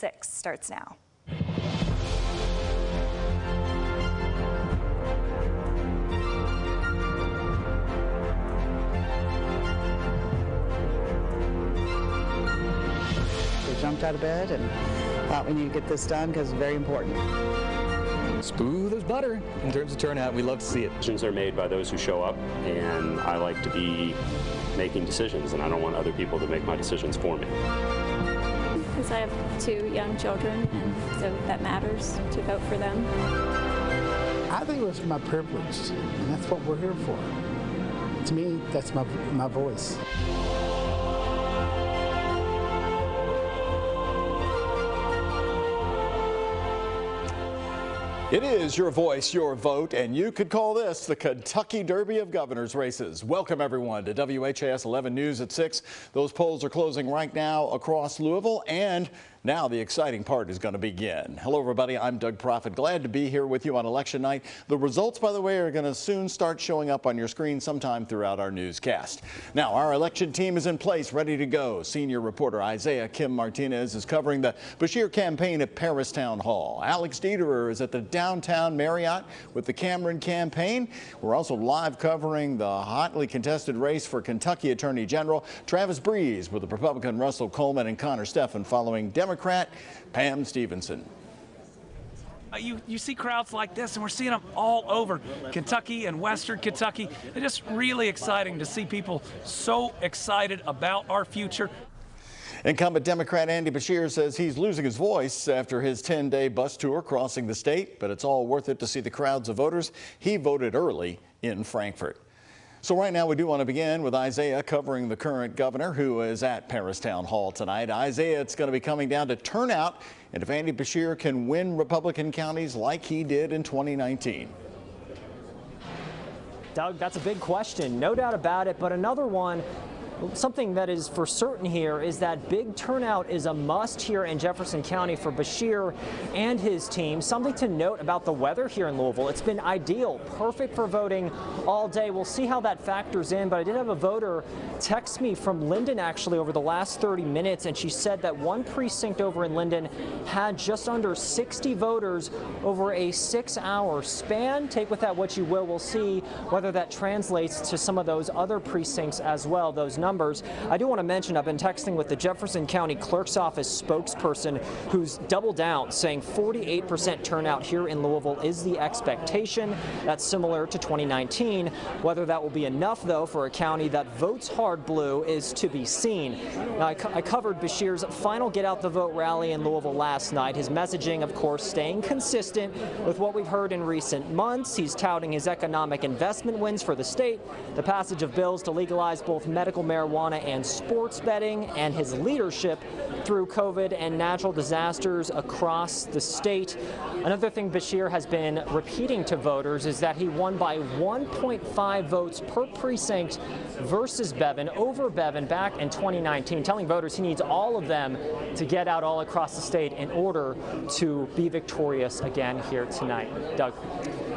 6 starts now. We jumped out of bed and thought we need to get this done because it's very important. Smooth as butter in terms of turnout. We love to see it. Decisions are made by those who show up, and I like to be making decisions, and I don't want other people to make my decisions for me. Because I have 2 young children, and so that matters to vote for them. I think it was my privilege, and that's what we're here for. To me, that's my voice. It is your voice, your vote, and you could call this the Kentucky Derby of Governors races. Welcome, everyone, to WHAS 11 News at 6. Those polls are closing right now across Louisville, and now the exciting part is going to begin. Hello, everybody. I'm Doug Proffitt. Glad to be here with you on election night. The results, by the way, are going to soon start showing up on your screen sometime throughout our newscast. Now, our election team is in place, ready to go. Senior reporter Isaiah Kim Martinez is covering the Beshear campaign at Paris Town Hall. Alex Dederer is at the downtown Marriott with the Cameron campaign. We're also live covering the hotly contested race for Kentucky Attorney General. Travis Breeze with the Republican Russell Coleman and Connor Steffen following Democrat Pam Stevenson. You see crowds like this, and we're seeing them all over Kentucky and Western Kentucky. It's just really exciting to see people so excited about our future. Incumbent Democrat Andy Beshear says he's losing his voice after his 10-day bus tour crossing the state, but it's all worth it to see the crowds of voters. He voted early in Frankfort. So right now we do want to begin with Isaiah covering the current governor who is at Paris Town Hall tonight. Isaiah, it's going to be coming down to turnout and if Andy Beshear can win Republican counties like he did in 2019. Doug, that's a big question, no doubt about it, but another one. Something that is for certain here is that big turnout is a must here in Jefferson County for Beshear and his team. Something to note about the weather here in Louisville. It's been ideal, perfect for voting all day. We'll see how that factors in, but I did have a voter text me from Linden actually over the last 30 minutes, and she said that one precinct over in Linden had just under 60 voters over a 6-hour span. Take with that what you will. We'll see whether that translates to some of those other precincts as well, those numbers. I do want to mention I've been texting with the Jefferson County Clerk's Office spokesperson who's doubled down, saying 48% turnout here in Louisville is the expectation. That's similar to 2019. Whether that will be enough, though, for a county that votes hard blue is to be seen. Now, I covered Beshear's final Get Out the Vote rally in Louisville last night. His messaging, of course, staying consistent with what we've heard in recent months. He's touting his economic investment wins for the state, the passage of bills to legalize both medical marijuana and sports betting, and his leadership through COVID and natural disasters across the state. Another thing Beshear has been repeating to voters is that he won by 1.5 votes per precinct versus Bevin, over Bevin back in 2019, telling voters he needs all of them to get out all across the state in order to be victorious again here tonight. Doug.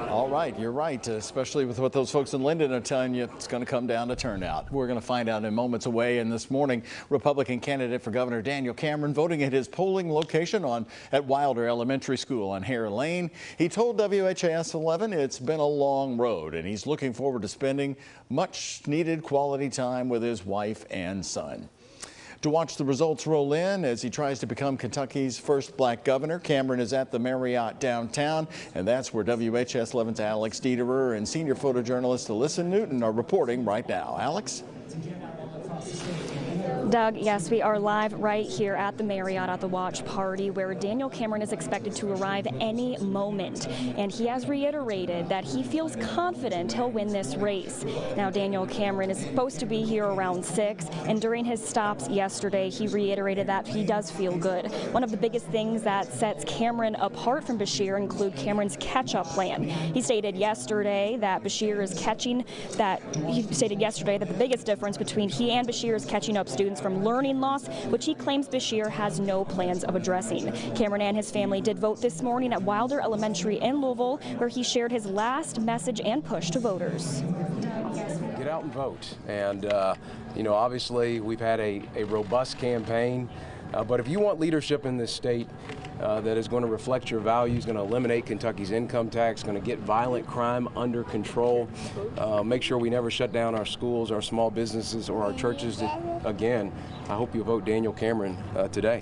All right, you're right, especially with what those folks in Linden are telling you. It's going to come down to turnout. We're going to find out in moments away. And this morning, Republican candidate for Governor Daniel Cameron voting at his polling location at Wilder Elementary School on Hare Lane. He told WHAS 11 it's been a long road, and he's looking forward to spending much needed quality time with his wife and son. To watch the results roll in as he tries to become Kentucky's first black governor, Cameron is at the Marriott downtown, and that's where WHAS 11's Alex Dederer and senior photojournalist Alyssa Newton are reporting right now. Alex? Doug, yes, we are live right here at the Marriott at the watch party where Daniel Cameron is expected to arrive any moment. And he has reiterated that he feels confident he'll win this race. Now, Daniel Cameron is supposed to be here around 6, and during his stops yesterday, he reiterated that he does feel good. One of the biggest things that sets Cameron apart from Beshear include Cameron's catch-up plan. He stated yesterday that Beshear is the biggest difference between he and Beshear is catching up students from learning loss, which he claims Beshear has no plans of addressing. Cameron and his family did vote this morning at Wilder Elementary in Louisville, where he shared his last message and push to voters. Get out and vote. And, obviously we've had a robust campaign. But if you want leadership in this state that is going to reflect your values, going to eliminate Kentucky's income tax, going to get violent crime under control, make sure we never shut down our schools, our small businesses, or our churches again, I hope you vote Daniel Cameron today.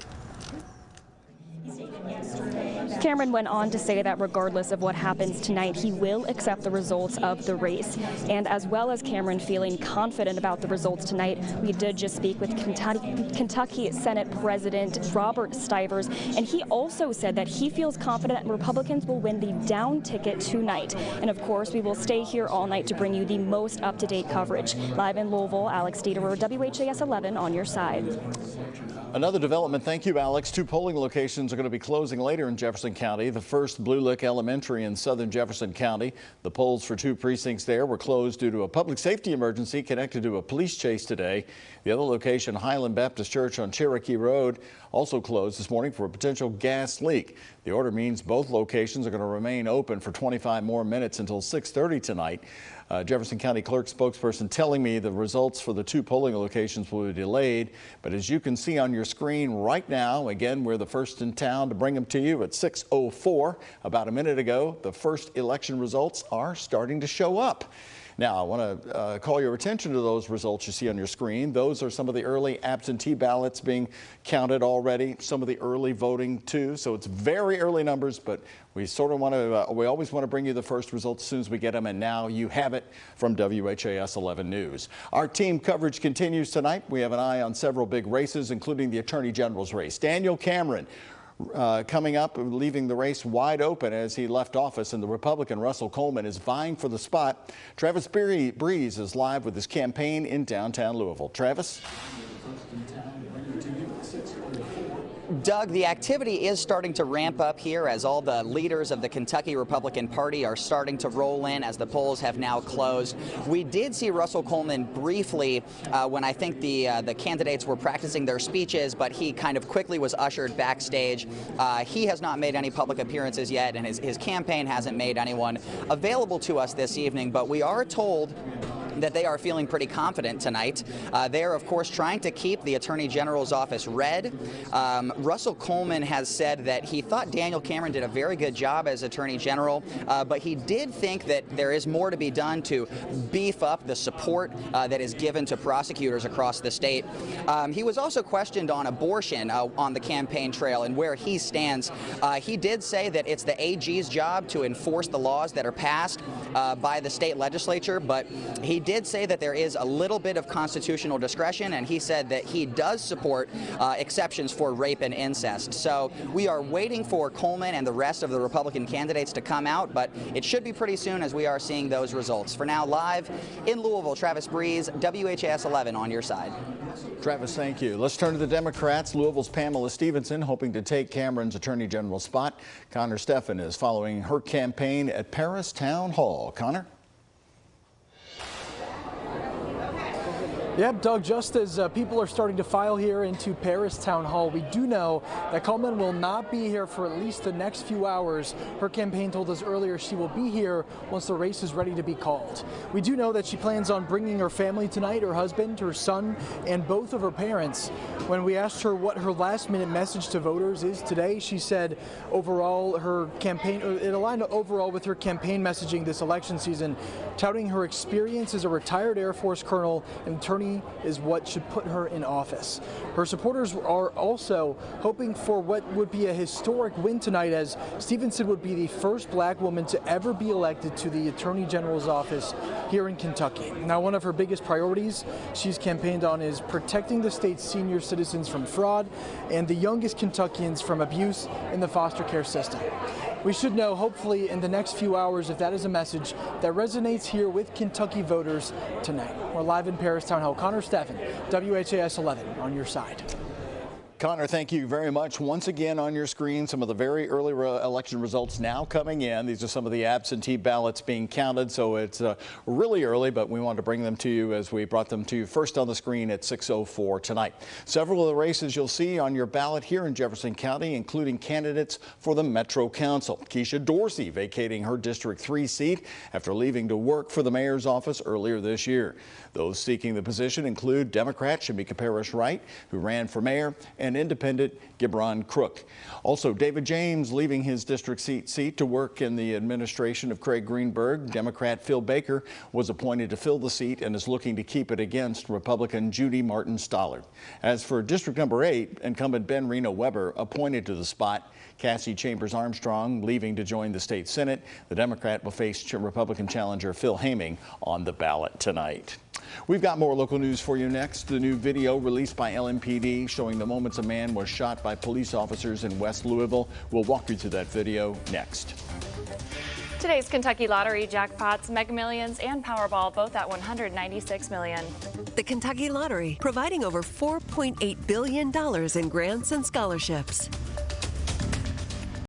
Cameron went on to say that regardless of what happens tonight, he will accept the results of the race. And as well as Cameron feeling confident about the results tonight, we did just speak with Kentucky Senate President Robert Stivers, and he also said that he feels confident Republicans will win the down ticket tonight. And of course, we will stay here all night to bring you the most up-to-date coverage. Live in Louisville, Alex Dieterer, WHAS 11 on your side. Another development, thank you, Alex. 2 polling locations are going to be closing later in Jefferson County. The first, Blue Lick Elementary in southern Jefferson County. The polls for 2 precincts there were closed due to a public safety emergency connected to a police chase today. The other location, Highland Baptist Church on Cherokee Road, also closed this morning for a potential gas leak. The order means both locations are going to remain open for 25 more minutes until 6:30 tonight. Jefferson County Clerk spokesperson telling me the results for the 2 polling locations will be delayed. But as you can see on your screen right now, again, we're the first in town to bring them to you at 6:04. About a minute ago, the first election results are starting to show up. Now, I want to call your attention to those results you see on your screen. Those are some of the early absentee ballots being counted already, some of the early voting too. So it's very early numbers, but we sort of want to, we always want to bring you the first results as soon as we get them. And now you have it from WHAS 11 News. Our team coverage continues tonight. We have an eye on several big races, including the Attorney General's race. Daniel Cameron coming up, leaving the race wide open as he left office, and the Republican Russell Coleman is vying for the spot. Travis Breeze is live with his campaign in downtown Louisville. Travis? Doug, the activity is starting to ramp up here as all the leaders of the Kentucky Republican Party are starting to roll in as the polls have now closed. We did see Russell Coleman briefly when I think the candidates were practicing their speeches, but he kind of quickly was ushered backstage. He has not made any public appearances yet, and his campaign hasn't made anyone available to us this evening, but we are told that they are feeling pretty confident tonight. They are, of course, trying to keep the Attorney General's office red. Russell Coleman has said that he thought Daniel Cameron did a very good job as Attorney General, but he did think that there is more to be done to beef up the support that is given to prosecutors across the state. He was also questioned on abortion on the campaign trail and where he stands. He did say that it's the AG's job to enforce the laws that are passed by the state legislature, but he did say that there is a little bit of constitutional discretion, and he said that he does support exceptions for rape and incest. So we are waiting for Coleman and the rest of the Republican candidates to come out, but it should be pretty soon as we are seeing those results. For now, live in Louisville, Travis Breeze, WHAS 11 on your side. Travis, thank you. Let's turn to the Democrats. Louisville's Pamela Stevenson hoping to take Cameron's Attorney General spot. Connor Steffen is following her campaign at Paris Town Hall. Connor? Yep, Doug, just as people are starting to file here into Paris Town Hall, we do know that Coleman will not be here for at least the next few hours. Her campaign told us earlier she will be here once the race is ready to be called. We do know that she plans on bringing her family tonight, her husband, her son, and both of her parents. When we asked her what her last-minute message to voters is today, she said overall her campaign, it aligned overall with her campaign messaging this election season, touting her experience as a retired Air Force colonel and attorney is what should put her in office. Her supporters are also hoping for what would be a historic win tonight, as Stevenson would be the first black woman to ever be elected to the Attorney General's office here in Kentucky. Now, one of her biggest priorities she's campaigned on is protecting the state's senior citizens from fraud and the youngest Kentuckians from abuse in the foster care system. We should know, hopefully, in the next few hours, if that is a message that resonates here with Kentucky voters tonight. We're live in Paris Town Hall. Connor Steffen, WHAS 11 on your side. Connor, thank you very much. Once again on your screen, some of the very early election results now coming in. These are some of the absentee ballots being counted, so it's really early, but we wanted to bring them to you as we brought them to you first on the screen at 6:04 tonight. Several of the races you'll see on your ballot here in Jefferson County, including candidates for the Metro Council. Keisha Dorsey vacating her District 3 seat after leaving to work for the mayor's office earlier this year. Those seeking the position include Democrat Shamika Parrish Wright, who ran for mayor, and and independent Gibran Crook. Also, David James leaving his district seat to work in the administration of Craig Greenberg. Democrat Phil Baker was appointed to fill the seat and is looking to keep it against Republican Judy Martin Stollard. As for District Number 8, incumbent Ben Reno Weber appointed to the spot. Cassie Chambers Armstrong leaving to join the state Senate. The Democrat will face Republican challenger Phil Haming on the ballot tonight. We've got more local news for you next. The new video released by LMPD showing the moments a man was shot by police officers in West Louisville. We'll walk you through that video next. Today's Kentucky Lottery jackpots, Mega Millions and Powerball both at $196 million. The Kentucky Lottery, providing over $4.8 billion in grants and scholarships.